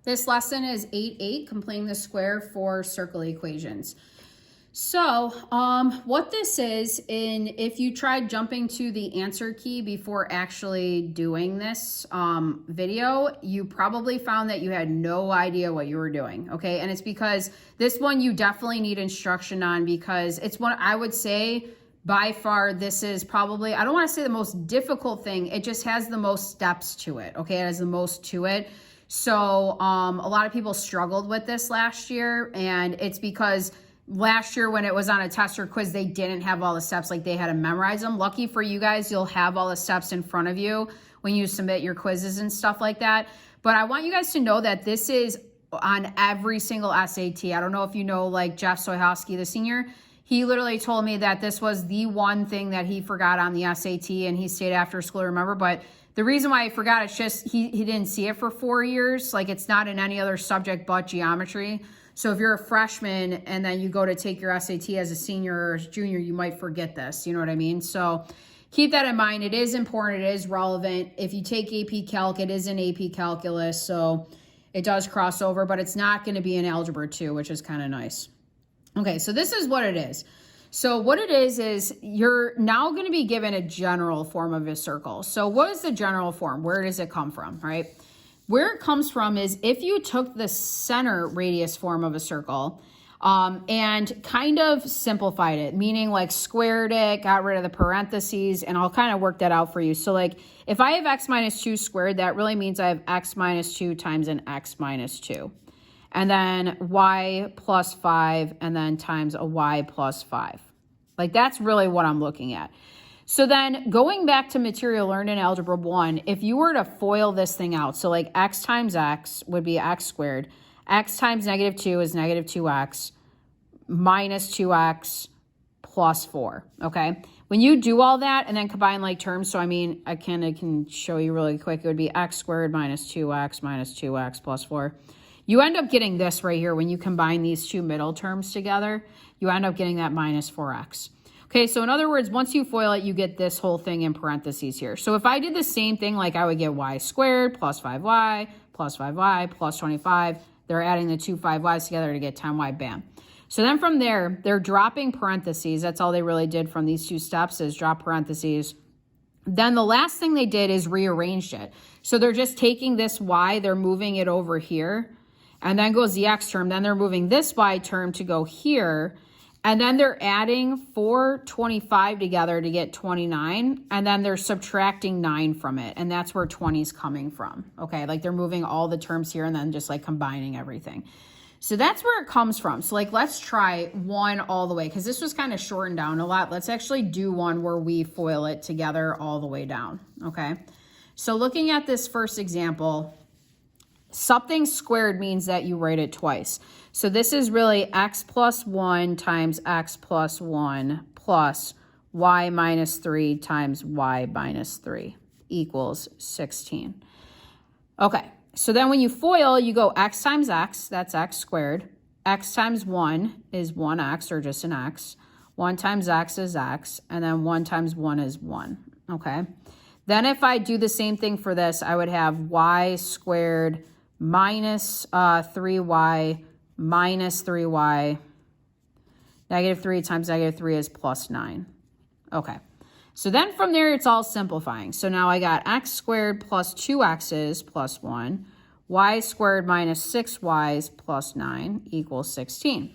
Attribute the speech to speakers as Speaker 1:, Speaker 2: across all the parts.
Speaker 1: This lesson is 8.8, completing the square for circle equations. So what this is, if you tried jumping to the answer key before actually doing this video, you probably found that you had no idea what you were doing, okay? And it's because this one you definitely need instruction on, because it's one, I would say, by far, this is probably, I don't want to say the most difficult thing, it just has the most steps to it, okay? It has the most to it. So a lot of people struggled with this last year, and it's because last year when it was on a test or quiz, they didn't have all the steps, like they had to memorize them. Lucky for you guys, you'll have all the steps in front of you when you submit your quizzes and stuff like that. But I want you guys to know that this is on every single SAT. I don't know if you know, like Jeff Soyhowski, the senior, he literally told me that this was the one thing that he forgot on the SAT, and he stayed after school to remember. But the reason why I forgot, it's just he didn't see it for 4 years. Like, it's not in any other subject but geometry. So if you're a freshman and then you go to take your SAT as a senior or a junior, you might forget this. You know what I mean? So keep that in mind. It is important. It is relevant. If you take AP Calc, it is in AP Calculus. So it does cross over, but it's not going to be in Algebra 2, which is kind of nice. Okay, so this is what it is. So what it is you're now going to be given a general form of a circle. So what is the general form? Where does it come from, right? Where it comes from is if you took the center radius form of a circle and kind of simplified it, meaning like squared it, got rid of the parentheses, and I'll kind of work that out for you. So like if I have x minus 2 squared, that really means I have x minus 2 times an x minus 2. And then y plus 5, and then times a y plus 5. Like, that's really what I'm looking at. So then going back to material learned in Algebra 1, if you were to FOIL this thing out, so like x times x would be x squared, x times negative 2 is negative 2x, minus 2x plus 4, okay? When you do all that and then combine like terms, so I mean, I can show you really quick, it would be x squared minus 2x plus 4. You end up getting this right here. When you combine these two middle terms together, you end up getting that minus 4x. Okay, so in other words, once you FOIL it, you get this whole thing in parentheses here. So if I did the same thing, like I would get y squared plus 5y plus 5y plus 25. They're adding the two 5y's together to get 10y, bam. So then from there, they're dropping parentheses. That's all they really did from these two steps, is drop parentheses. Then the last thing they did is rearranged it. So they're just taking this y, they're moving it over here, and then goes the x term. Then they're moving this y term to go here. And then they're adding 425 together to get 29. And then they're subtracting 9 from it. And that's where 20 is coming from. Okay, like they're moving all the terms here and then just like combining everything. So that's where it comes from. So like, let's try one all the way, because this was kind of shortened down a lot. Let's actually do one where we FOIL it together all the way down. Okay, so looking at this first example, something squared means that you write it twice. So this is really x plus 1 times x plus 1 plus y minus 3 times y minus 3 equals 16. Okay, so then when you FOIL, you go x times x, that's x squared. X times 1 is 1x, or just an x. 1 times x is x, and then 1 times 1 is 1, okay? Then if I do the same thing for this, I would have y squared minus 3y minus 3y. Negative 3 times negative 3 is plus 9. Okay, so then from there, it's all simplifying. So now I got x squared plus 2x's plus 1, y squared minus 6y's plus 9 equals 16.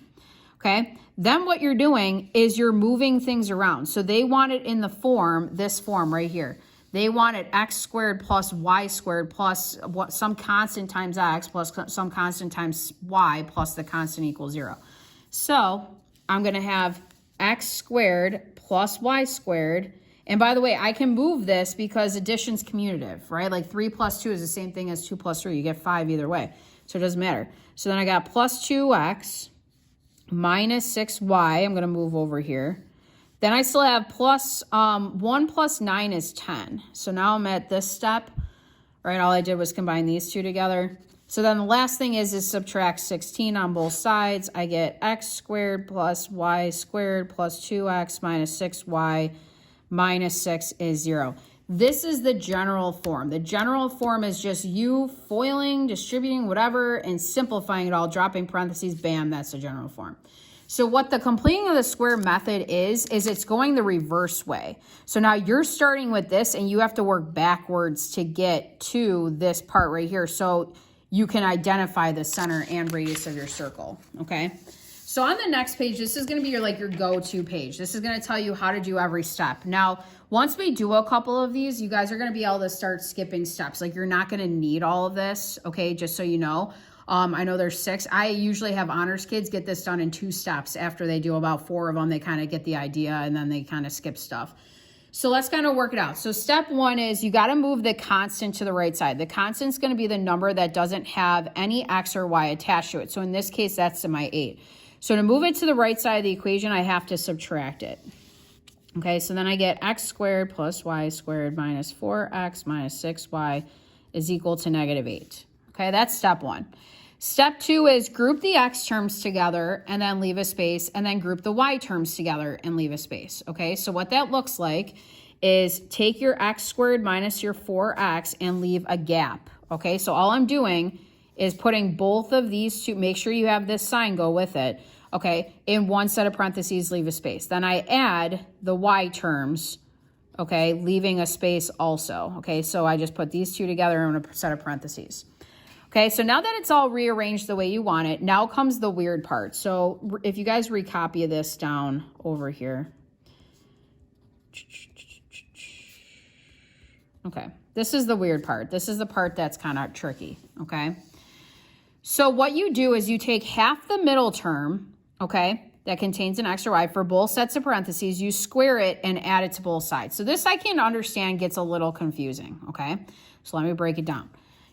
Speaker 1: Okay, then what you're doing is you're moving things around. So they want it in the form, this form right here. They wanted x squared plus y squared plus some constant times x plus some constant times y plus the constant equals 0. So I'm going to have x squared plus y squared. And by the way, I can move this because addition's commutative, right? Like 3 plus 2 is the same thing as 2 plus 3. You get 5 either way. So it doesn't matter. So then I got plus 2x minus 6y. I'm going to move over here. Then I still have plus 1 plus 9 is 10. So now I'm at this step, right? All I did was combine these two together. So then the last thing is subtract 16 on both sides. I get x squared plus y squared plus 2x minus 6y minus 6 is 0. This is the general form. The general form is just you foiling, distributing, whatever, and simplifying it all, dropping parentheses, bam, that's the general form. So what the completing of the square method is it's going the reverse way. So now you're starting with this and you have to work backwards to get to this part right here so you can identify the center and radius of your circle, okay? So on the next page, this is gonna be your go-to page. This is gonna tell you how to do every step. Now, once we do a couple of these, you guys are gonna be able to start skipping steps. Like, you're not gonna need all of this, okay, just so you know. I know there's 6. I usually have honors kids get this done in 2 steps. After they do about 4 of them, they kind of get the idea and then they kind of skip stuff. So let's kind of work it out. So step 1 is you got to move the constant to the right side. The constant's going to be the number that doesn't have any x or y attached to it. So in this case, that's my 8. So to move it to the right side of the equation, I have to subtract it. Okay, so then I get x squared plus y squared minus 4x minus 6y is equal to -8. Okay, that's step 1. Step 2 is group the x terms together and then leave a space, and then group the y terms together and leave a space. Okay, so what that looks like is take your x squared minus your 4x and leave a gap. Okay, so all I'm doing is putting both of these two, make sure you have this sign go with it, okay, in one set of parentheses, leave a space. Then I add the y terms, okay, leaving a space also. Okay, so I just put these two together in a set of parentheses. Okay, so now that it's all rearranged the way you want it, now comes the weird part. So if you guys recopy this down over here. Okay, this is the weird part. This is the part that's kind of tricky, okay? So what you do is you take half the middle term, okay, that contains an x or y for both sets of parentheses, you square it and add it to both sides. So this I can understand gets a little confusing, okay? So let me break it down.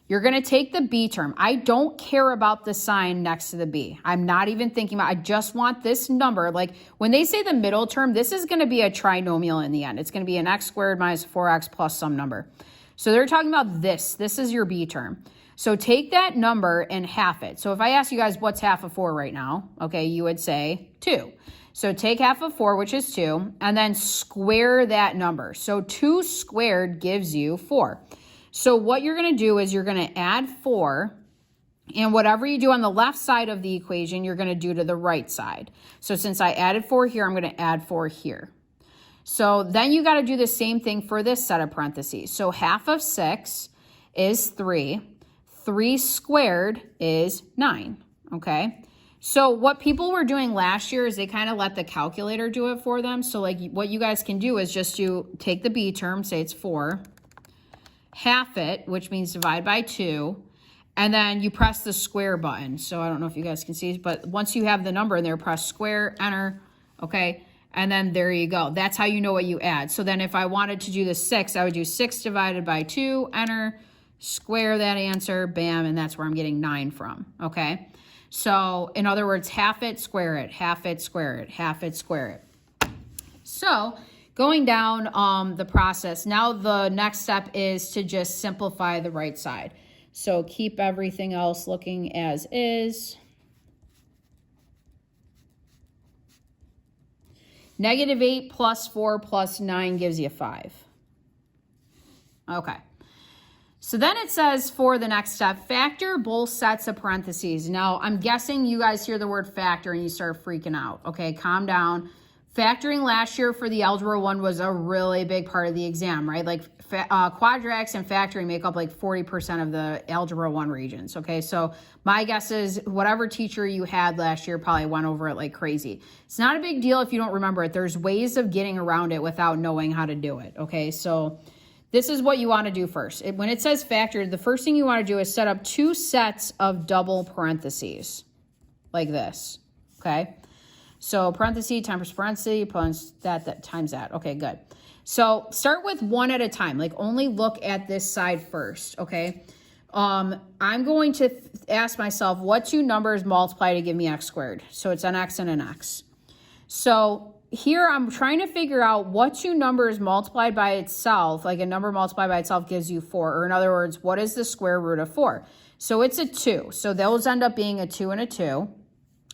Speaker 1: You're going to take the b term. I don't care about the sign next to the b. I'm not even thinking about, I just want this number. Like when they say the middle term, this is going to be a trinomial in the end. It's going to be an x squared minus 4x plus some number. So they're talking about this. This is your b term. So take that number and half it. So if I ask you guys what's half of 4 right now, okay, you would say 2. So take half of 4, which is 2, and then square that number. So 2 squared gives you 4. So what you're going to do is you're going to add 4, and whatever you do on the left side of the equation, you're going to do to the right side. So since I added 4 here, I'm going to add 4 here. So then you got to do the same thing for this set of parentheses. So half of 6 is 3. 3 squared is 9, okay? So what people were doing last year is they kind of let the calculator do it for them. So like what you guys can do is just take the b term, say it's 4, half it, which means divide by 2, and then you press the square button. So I don't know if you guys can see, but once you have the number in there, press square, enter, okay, and then there you go. That's how you know what you add. So then if I wanted to do the 6, I would do 6 divided by 2, enter, square that answer, bam, and that's where I'm getting 9 from, okay? So in other words, half it, square it, half it, square it, half it, square it. So going down the process, now the next step is to just simplify the right side. So keep everything else looking as is. -8 plus 4 plus 9 gives you 5. Okay. So then it says for the next step, factor both sets of parentheses. Now, I'm guessing you guys hear the word factor and you start freaking out. Okay, calm down. Factoring last year for the Algebra 1 was a really big part of the exam, right? Like quadratics and factoring make up like 40% of the Algebra 1 regions, okay? So my guess is whatever teacher you had last year probably went over it like crazy. It's not a big deal if you don't remember it. There's ways of getting around it without knowing how to do it, okay? So this is what you want to do first. When it says factor, the first thing you want to do is set up 2 sets of double parentheses like this, okay? So parenthesis times parenthesis plus that times that. Okay, good. So start with one at a time. Like only look at this side first, okay? I'm going to ask myself, what 2 numbers multiply to give me x squared? So it's an x and an x. So here I'm trying to figure out what 2 numbers multiplied by itself, like a number multiplied by itself gives you 4. Or in other words, what is the square root of 4? So it's a 2. So those end up being a 2 and a 2.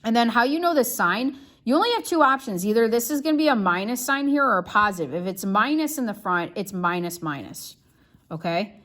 Speaker 1: And then how you know the sign, you only have two options. Either this is going to be a minus sign here or a positive. If it's minus in the front, it's minus minus, okay?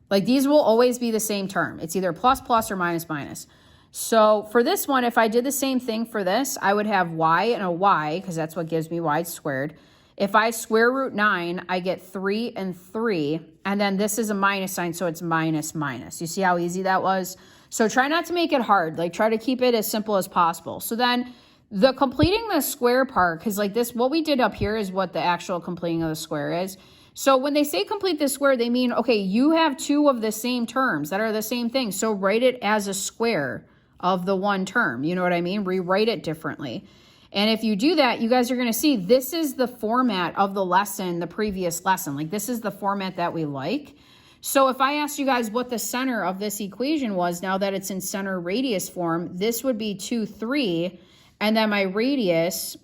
Speaker 1: Like these will always be the same term. It's either plus plus or minus minus. So for this one, if I did the same thing for this, I would have y and a y, because that's what gives me y squared. If I square root 9, I get 3 and 3, and then this is a minus sign, so it's minus minus. You see how easy that was? So try not to make it hard. Like try to keep it as simple as possible. So then the completing the square part, because like this, what we did up here is what the actual completing of the square is. So when they say complete the square, they mean, okay, you have two of the same terms that are the same thing. So write it as a square of the one term. You know what I mean? Rewrite it differently. And if you do that, you guys are going to see this is the format of the lesson, the previous lesson. Like this is the format that we like. So if I asked you guys what the center of this equation was, now that it's in center radius form, this would be 2, 3. And then my radius,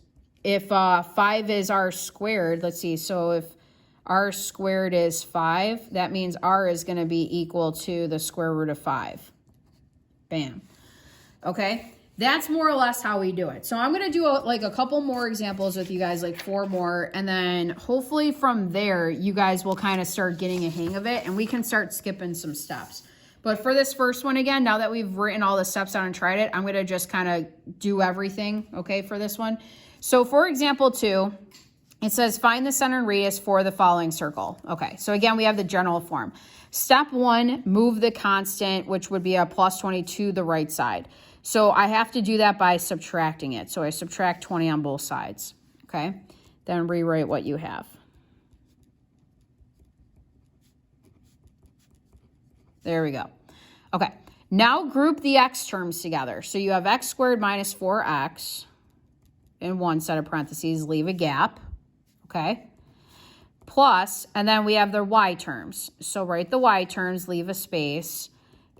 Speaker 1: if 5 is r squared, let's see. So if r squared is 5, that means r is going to be equal to the square root of 5. Bam. Okay. That's more or less how we do it. So I'm going to do like a couple more examples with you guys, like 4 more. And then hopefully from there, you guys will kind of start getting a hang of it and we can start skipping some steps. But for this first one again, now that we've written all the steps out and tried it, I'm going to just kind of do everything, okay, for this one. So for example 2, it says find the center and radius for the following circle. Okay, so again, we have the general form. Step 1, move the constant, which would be a plus 20 to the right side. So I have to do that by subtracting it. So I subtract 20 on both sides, okay? Then rewrite what you have. There we go. Okay, now group the x terms together. So you have x squared minus 4x in one set of parentheses, leave a gap, okay? Plus, and then we have the y terms. So write the y terms, leave a space,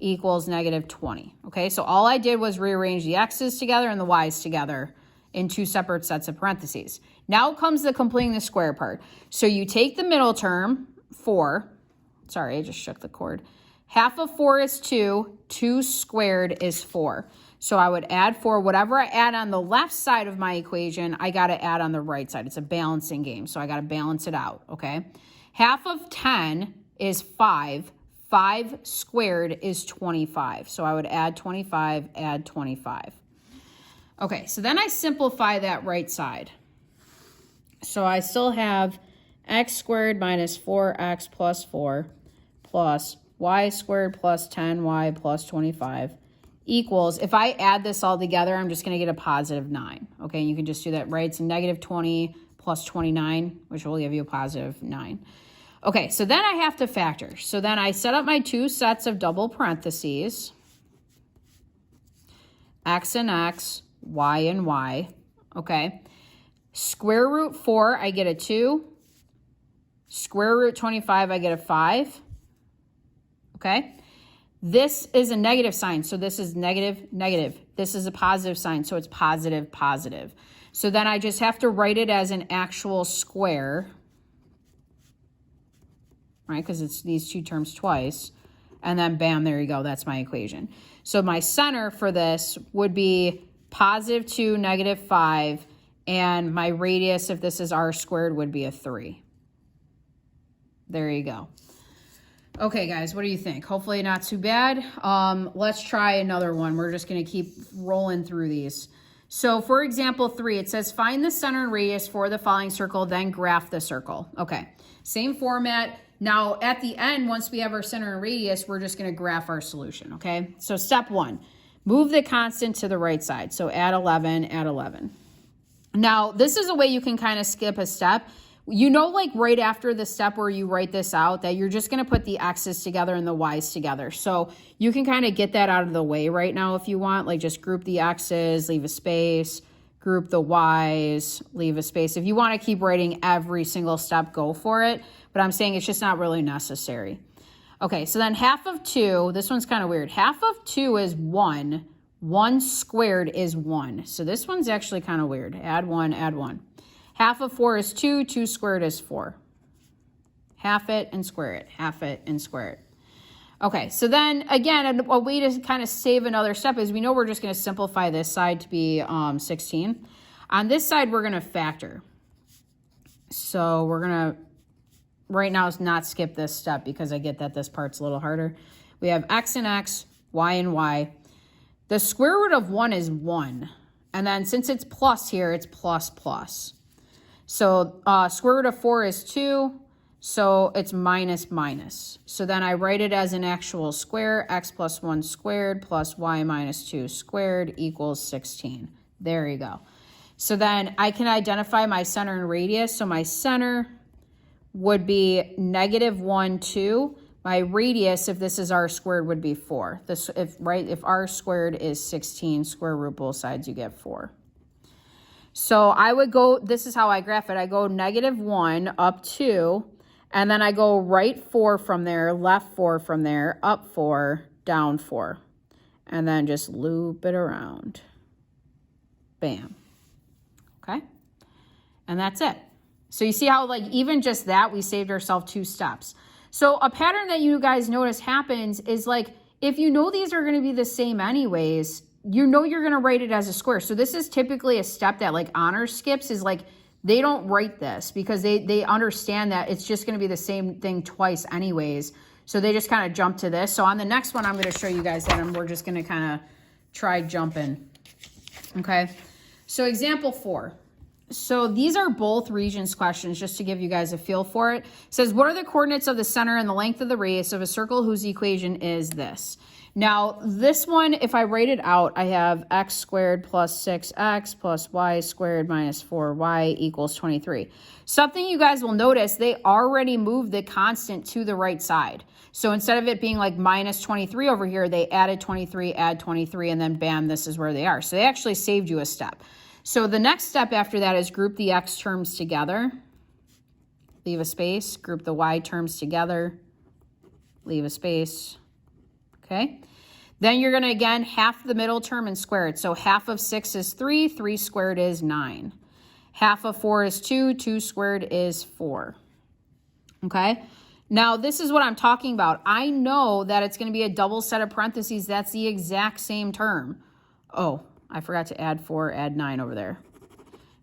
Speaker 1: equals negative 20. Okay, so all I did was rearrange the x's together and the y's together in 2 separate sets of parentheses. Now comes the completing the square part. So you take the middle term, 4. Sorry, I just shook the cord. Half of 4 is 2. 2 squared is 4. So I would add 4. Whatever I add on the left side of my equation, I got to add on the right side. It's a balancing game, so I got to balance it out, okay? Half of 10 is 5. 5 squared is 25. So I would add 25, add 25. Okay, so then I simplify that right side. So I still have x squared minus 4x plus 4 plus y squared plus 10y plus 25 equals, if I add this all together, I'm just going to get a positive 9. Okay, you can just do that, right? It's negative 20 plus 29, which will give you a positive 9. Okay, so then I have to factor. So then I set up my 2 sets of double parentheses, x and x, y and y, okay? Square root 4, I get a 2. Square root 25, I get a 5, okay? This is a negative sign, so this is negative, negative. This is a positive sign, so it's positive, positive. So then I just have to write it as an actual square, right? Because it's these 2 terms twice. And then bam, there you go. That's my equation. So my center for this would be positive 2, negative 5. And my radius, if this is r squared, would be a 3. There you go. Okay, guys, what do you think? Hopefully not too bad. Let's try another one. We're just going to keep rolling through these. So for example 3, it says find the center and radius for the following circle, then graph the circle. Okay, same format. Now, at the end, once we have our center and radius, we're just going to graph our solution, okay? So step 1, move the constant to the right side. So add 11, add 11. Now, this is a way you can kind of skip a step. You know, like right after the step where you write this out, that you're just going to put the x's together and the y's together. So you can kind of get that out of the way right now if you want. Like just group the x's, leave a space, group the y's, leave a space. If you want to keep writing every single step, go for it. But I'm saying it's just not really necessary. Okay, so then half of 2, this one's kind of weird. Half of 2 is 1. 1 squared is 1. So this one's actually kind of weird. Add 1, add 1. Half of 4 is 2. 2 squared is 4. Half it and square it. Half it and square it. Okay, so then again, a way to kind of save another step is we know we're just going to simplify this side to be 16. On this side, we're going to factor. So we're going to, right now, not skip this step because I get that this part's a little harder. We have x and x, y and y. The square root of 1 is 1. And then since it's plus here, it's plus plus. So square root of 4 is 2. So it's minus minus. So then I write it as an actual square, x plus 1 squared plus y minus 2 squared equals 16. There you go. So then I can identify my center and radius. So my center would be negative 1, 2. My radius, if this is r squared, would be 4. If r squared is 16, square root both sides, you get 4. So I would go, this is how I graph it. I go negative 1 up 2, and then I go right 4 from there, left 4 from there, up 4, down 4. And then just loop it around. Bam. Okay? And that's it. So you see how, like, even just that, we saved ourselves 2 steps. So a pattern that you guys notice happens is, like, if you know these are going to be the same anyways, you know you're going to write it as a square. So this is typically a step that, like, honors skips, is like they don't write this because they understand that it's just going to be the same thing twice anyways. So they just kind of jump to this. So on the next one, I'm going to show you guys that, and we're just going to kind of try jumping. Okay. So example 4. So these are both regions questions, just to give you guys a feel for it. It says, what are the coordinates of the center and the length of the radius of a circle whose equation is this? Now, this one, if I write it out, I have x squared plus 6x plus y squared minus 4y equals 23. Something you guys will notice, they already moved the constant to the right side. So instead of it being like minus 23 over here, they added 23, add 23, and then bam, this is where they are. So they actually saved you a step. So the next step after that is group the x terms together, leave a space, group the y terms together, leave a space, okay? Then you're gonna, again, half the middle term and square it. So half of 6 is 3, 3 squared is 9. Half of 4 is 2, 2 squared is 4, okay? Now, this is what I'm talking about. I know that it's gonna be a double set of parentheses. That's the exact same term. Oh, I forgot to add 4, add 9 over there.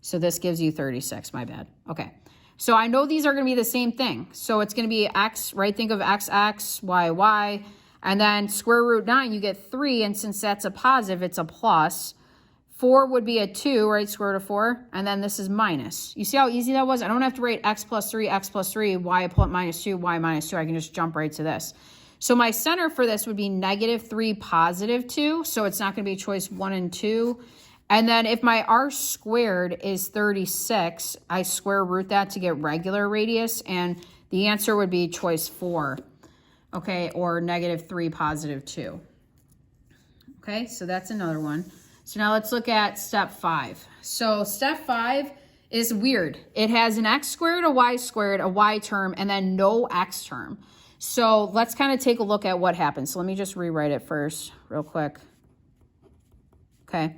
Speaker 1: So this gives you 36, my bad. Okay, so I know these are going to be the same thing. So it's going to be x, right? Think of x, x, y, y. And then square root 9, you get 3. And since that's a positive, it's a plus. 4 would be a 2, right? Square root of 4. And then this is minus. You see how easy that was? I don't have to write x plus 3, y minus 2, y minus 2. I can just jump right to this. So my center for this would be negative 3, positive 2. So it's not going to be choice 1 and 2. And then if my r squared is 36, I square root that to get regular radius. And the answer would be choice 4. Okay, or negative 3, positive 2. Okay, so that's another one. So now let's look at step 5. So step 5 is weird. It has an x squared, a y term, and then no x term. So let's kind of take a look at what happens. So let me just rewrite it first real quick. Okay.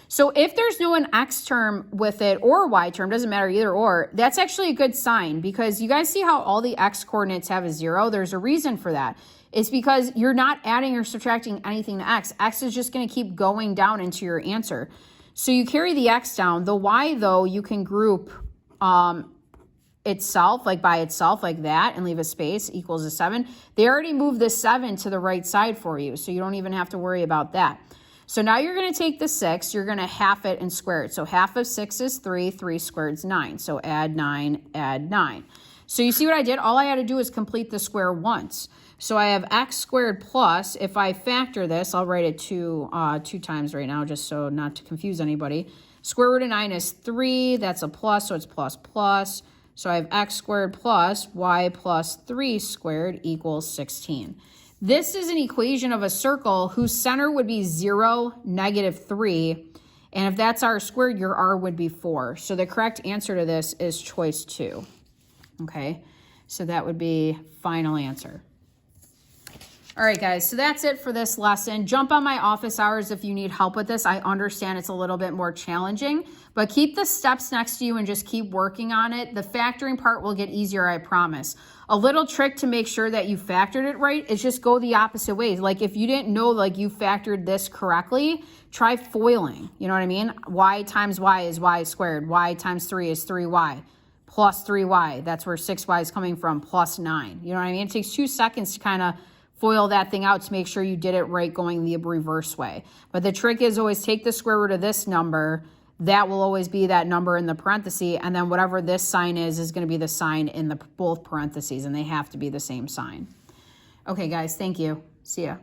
Speaker 1: So if there's no an x term with it or a y term, doesn't matter either or, that's actually a good sign because you guys see how all the x coordinates have a 0? There's a reason for that. It's because you're not adding or subtracting anything to x. X is just going to keep going down into your answer. So you carry the x down. The y, though, you can group itself, like by itself, like that, and leave a space, equals a 7. They already moved the 7 to the right side for you, so you don't even have to worry about that. So now you're going to take the 6, you're going to half it and square it. So half of 6 is 3, 3 squared is 9. So add 9, add 9. So you see what I did? All I had to do is complete the square once. So I have x squared plus, if I factor this, I'll write it two times right now, just so not to confuse anybody. Square root of 9 is 3, that's a plus, so it's plus plus. So I have x squared plus y plus 3 squared equals 16. This is an equation of a circle whose center would be 0, negative 3. And if that's r squared, your r would be 4. So the correct answer to this is choice 2. Okay, so that would be final answer. All right, guys, so that's it for this lesson. Jump on my office hours if you need help with this. I understand it's a little bit more challenging, but keep the steps next to you and just keep working on it. The factoring part will get easier, I promise. A little trick to make sure that you factored it right is just go the opposite way. Like if you didn't know like you factored this correctly, try foiling. You know what I mean? Y times y is y squared. Y times 3 is 3y. Plus 3y. That's where 6y is coming from. Plus 9. You know what I mean? It takes 2 seconds to kind of foil that thing out to make sure you did it right going the reverse way. But the trick is always take the square root of this number. That will always be that number in the parenthesis, and then whatever this sign is going to be the sign in the both parentheses, and they have to be the same sign. Okay, guys, thank you. See ya.